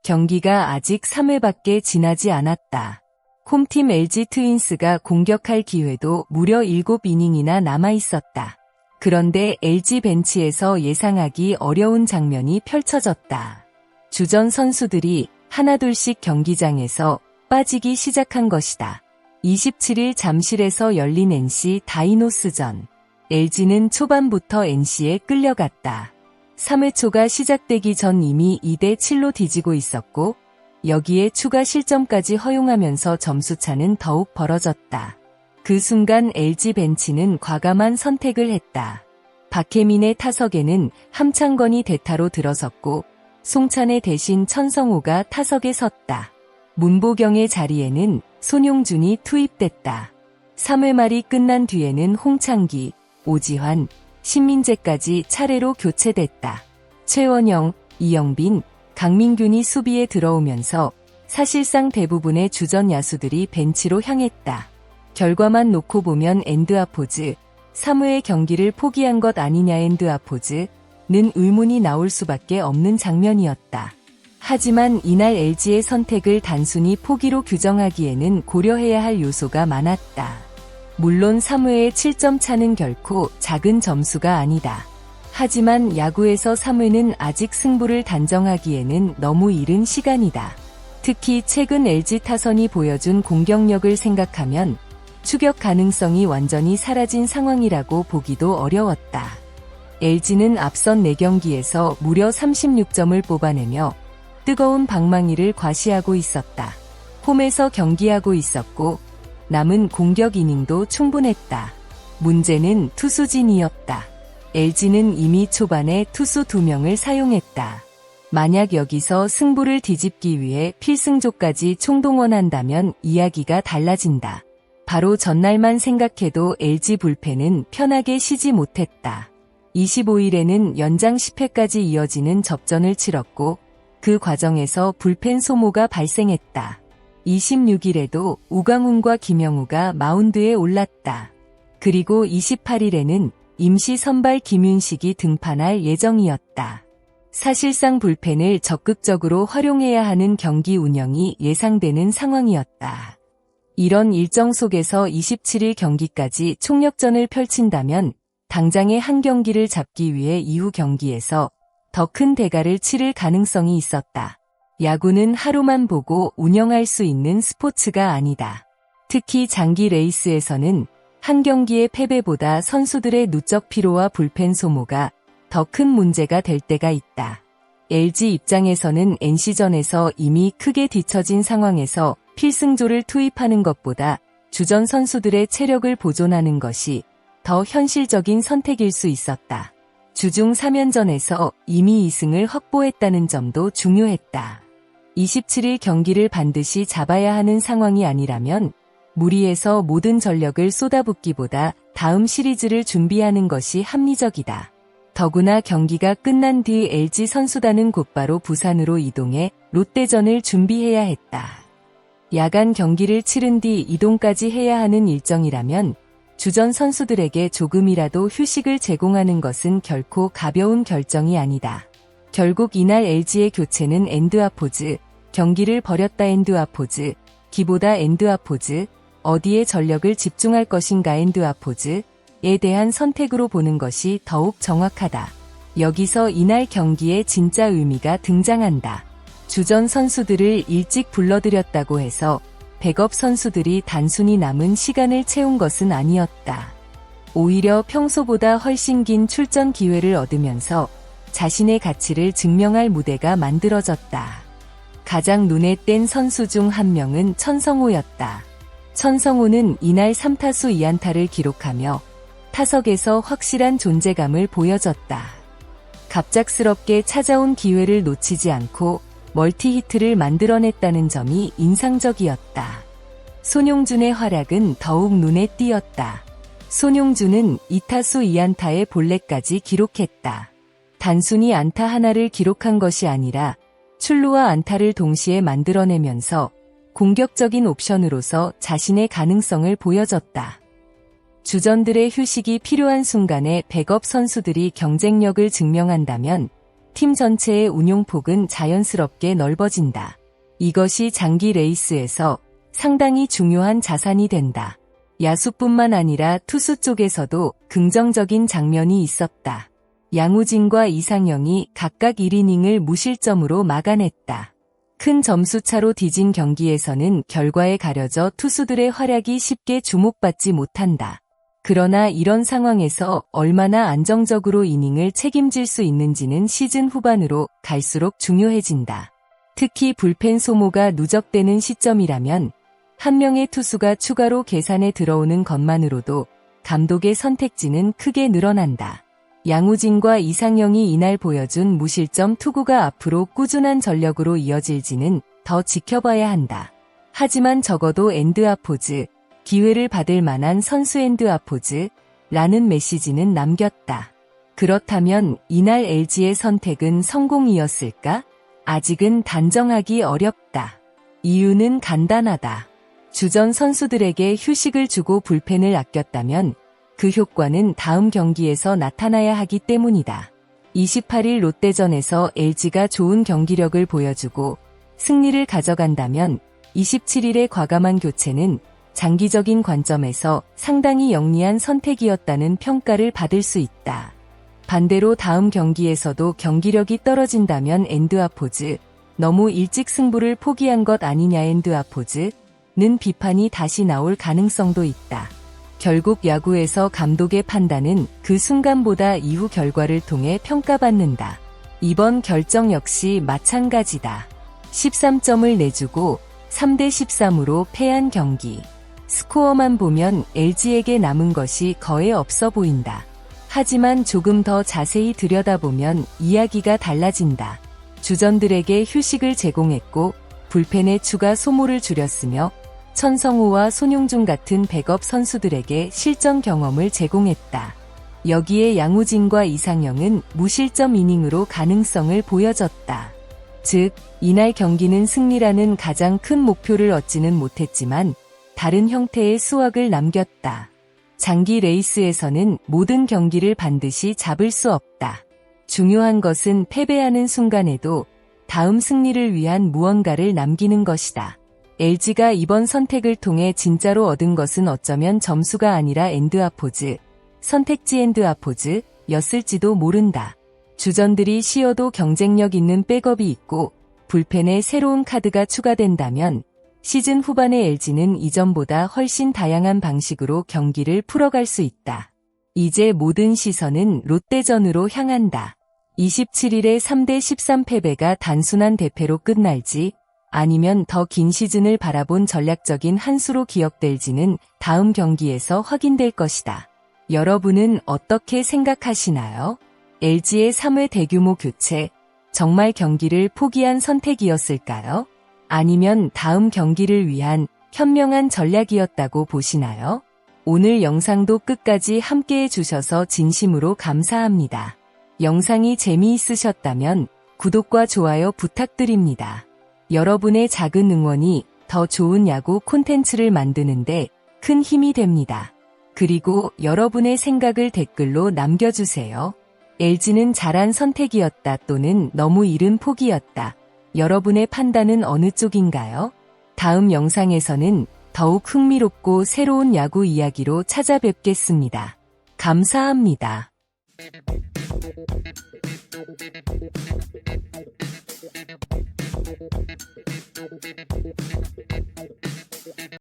경기가 아직 3회밖에 지나지 않았다. 홈팀 LG 트윈스가 공격할 기회도 무려 7이닝이나 남아있었다. 그런데 LG 벤치에서 예상하기 어려운 장면이 펼쳐졌다. 주전 선수들이 하나둘씩 경기장에서 빠지기 시작한 것이다. 27일 잠실에서 열린 NC 다이노스전. LG는 초반부터 NC에 끌려갔다. 3회 초가 시작되기 전 이미 2대7로 뒤지고 있었고 여기에 추가 실점까지 허용하면서 점수차는 더욱 벌어졌다. 그 순간 LG 벤치는 과감한 선택을 했다. 박혜민의 타석에는 함창건이 대타로 들어섰고 송찬의 대신 천성호가 타석에 섰다. 문보경의 자리에는 손용준이 투입됐다. 3회 말이 끝난 뒤에는 홍창기, 오지환, 신민재까지 차례로 교체됐다. 최원영, 이영빈, 강민균이 수비에 들어오면서 사실상 대부분의 주전 야수들이 벤치로 향했다. 결과만 놓고 보면 엔드아포즈, 3회의 경기를 포기한 것 아니냐 엔드아포즈는 의문이 나올 수밖에 없는 장면이었다. 하지만 이날 LG의 선택을 단순히 포기로 규정하기에는 고려해야 할 요소가 많았다. 물론 3회의 7점 차는 결코 작은 점수가 아니다. 하지만 야구에서 3회는 아직 승부를 단정하기에는 너무 이른 시간이다. 특히 최근 LG 타선이 보여준 공격력을 생각하면 추격 가능성이 완전히 사라진 상황이라고 보기도 어려웠다. LG는 앞선 4경기에서 무려 36점을 뽑아내며 뜨거운 방망이를 과시하고 있었다. 홈에서 경기하고 있었고 남은 공격 이닝도 충분했다. 문제는 투수진이었다. LG는 이미 초반에 투수 2명을 사용했다. 만약 여기서 승부를 뒤집기 위해 필승조까지 총동원한다면 이야기가 달라진다. 바로 전날만 생각해도 LG 불펜은 편하게 쉬지 못했다. 25일에는 연장 10회까지 이어지는 접전을 치렀고 그 과정에서 불펜 소모가 발생했다. 26일에도 우광훈과 김영우가 마운드에 올랐다. 그리고 28일에는 임시 선발 김윤식이 등판할 예정이었다. 사실상 불펜을 적극적으로 활용해야 하는 경기 운영이 예상되는 상황이었다. 이런 일정 속에서 27일 경기까지 총력전을 펼친다면 당장의 한 경기를 잡기 위해 이후 경기에서 더 큰 대가를 치를 가능성이 있었다. 야구는 하루만 보고 운영할 수 있는 스포츠가 아니다. 특히 장기 레이스에서는 한 경기의 패배보다 선수들의 누적 피로와 불펜 소모가 더 큰 문제가 될 때가 있다. LG 입장에서는 NC전에서 이미 크게 뒤처진 상황에서 필승조를 투입하는 것보다 주전 선수들의 체력을 보존하는 것이 더 현실적인 선택일 수 있었다. 주중 3연전에서 이미 2승을 확보했다는 점도 중요했다. 27일 경기를 반드시 잡아야 하는 상황이 아니라면 무리해서 모든 전력을 쏟아붓기보다 다음 시리즈를 준비하는 것이 합리적이다. 더구나 경기가 끝난 뒤 LG 선수단은 곧바로 부산으로 이동해 롯데전을 준비해야 했다. 야간 경기를 치른 뒤 이동까지 해야 하는 일정이라면 주전 선수들에게 조금이라도 휴식을 제공하는 것은 결코 가벼운 결정이 아니다. 결국 이날 LG의 교체는 엔드아포즈, 경기를 벌였다 엔드아포즈, 기보다 엔드아포즈, 어디에 전력을 집중할 것인가 엔드아포즈에 대한 선택으로 보는 것이 더욱 정확하다. 여기서 이날 경기의 진짜 의미가 등장한다. 주전 선수들을 일찍 불러들였다고 해서 백업 선수들이 단순히 남은 시간을 채운 것은 아니었다. 오히려 평소보다 훨씬 긴 출전 기회를 얻으면서 자신의 가치를 증명할 무대가 만들어졌다. 가장 눈에 띈 선수 중 한 명은 천성호였다. 천성호는 이날 3타수 2안타를 기록하며 타석에서 확실한 존재감을 보여줬다. 갑작스럽게 찾아온 기회를 놓치지 않고 멀티히트를 만들어냈다는 점이 인상적이었다. 손용준의 활약은 더욱 눈에 띄었다. 손용준은 2타수 2안타의 볼넷까지 기록했다. 단순히 안타 하나를 기록한 것이 아니라 출루와 안타를 동시에 만들어내면서 공격적인 옵션으로서 자신의 가능성을 보여줬다. 주전들의 휴식이 필요한 순간에 백업 선수들이 경쟁력을 증명한다면 팀 전체의 운용폭은 자연스럽게 넓어진다. 이것이 장기 레이스에서 상당히 중요한 자산이 된다. 야수뿐만 아니라 투수 쪽에서도 긍정적인 장면이 있었다. 양우진과 이상영이 각각 1이닝을 무실점으로 막아냈다. 큰 점수차로 뒤진 경기에서는 결과에 가려져 투수들의 활약이 쉽게 주목받지 못한다. 그러나 이런 상황에서 얼마나 안정적으로 이닝을 책임질 수 있는지는 시즌 후반으로 갈수록 중요해진다. 특히 불펜 소모가 누적되는 시점이라면 한 명의 투수가 추가로 계산에 들어오는 것만으로도 감독의 선택지는 크게 늘어난다. 양우진과 이상영이 이날 보여준 무실점 투구가 앞으로 꾸준한 전력으로 이어질지는 더 지켜봐야 한다. 하지만 적어도 엔드아포즈, 기회를 받을 만한 선수 엔드아포즈라는 메시지는 남겼다. 그렇다면 이날 LG의 선택은 성공이었을까? 아직은 단정하기 어렵다. 이유는 간단하다. 주전 선수들에게 휴식을 주고 불펜을 아꼈다면 그 효과는 다음 경기에서 나타나야 하기 때문이다. 28일 롯데전에서 LG가 좋은 경기력을 보여주고 승리를 가져간다면 27일의 과감한 교체는 장기적인 관점에서 상당히 영리한 선택이었다는 평가를 받을 수 있다. 반대로 다음 경기에서도 경기력이 떨어진다면 엔드아포즈, 너무 일찍 승부를 포기한 것 아니냐 엔드아포즈는 비판이 다시 나올 가능성도 있다. 결국 야구에서 감독의 판단은 그 순간보다 이후 결과를 통해 평가받는다. 이번 결정 역시 마찬가지다. 13점을 내주고 3대13으로 패한 경기. 스코어만 보면 LG에게 남은 것이 거의 없어 보인다. 하지만 조금 더 자세히 들여다보면 이야기가 달라진다. 주전들에게 휴식을 제공했고 불펜의 추가 소모를 줄였으며 천성우와 손용준 같은 백업 선수들에게 실전 경험을 제공했다. 여기에 양우진과 이상영은 무실점 이닝으로 가능성을 보여줬다. 즉, 이날 경기는 승리라는 가장 큰 목표를 얻지는 못했지만 다른 형태의 수확을 남겼다. 장기 레이스에서는 모든 경기를 반드시 잡을 수 없다. 중요한 것은 패배하는 순간에도 다음 승리를 위한 무언가를 남기는 것이다. LG가 이번 선택을 통해 진짜로 얻은 것은 어쩌면 점수가 아니라 엔드아포즈, 선택지 엔드아포즈였을지도 모른다. 주전들이 쉬어도 경쟁력 있는 백업이 있고 불펜에 새로운 카드가 추가된다면 시즌 후반의 LG는 이전보다 훨씬 다양한 방식으로 경기를 풀어갈 수 있다. 이제 모든 시선은 롯데전으로 향한다. 27일의 3대13 패배가 단순한 대패로 끝날지 아니면 더 긴 시즌을 바라본 전략적인 한 수로 기억될지는 다음 경기에서 확인될 것이다. 여러분은 어떻게 생각하시나요? LG의 3회 대규모 교체, 정말 경기를 포기한 선택이었을까요? 아니면 다음 경기를 위한 현명한 전략이었다고 보시나요? 오늘 영상도 끝까지 함께해 주셔서 진심으로 감사합니다. 영상이 재미있으셨다면 구독과 좋아요 부탁드립니다. 여러분의 작은 응원이 더 좋은 야구 콘텐츠를 만드는데 큰 힘이 됩니다. 그리고 여러분의 생각을 댓글로 남겨주세요. LG는 잘한 선택이었다 또는 너무 이른 포기였다. 여러분의 판단은 어느 쪽인가요? 다음 영상에서는 더욱 흥미롭고 새로운 야구 이야기로 찾아뵙겠습니다. 감사합니다.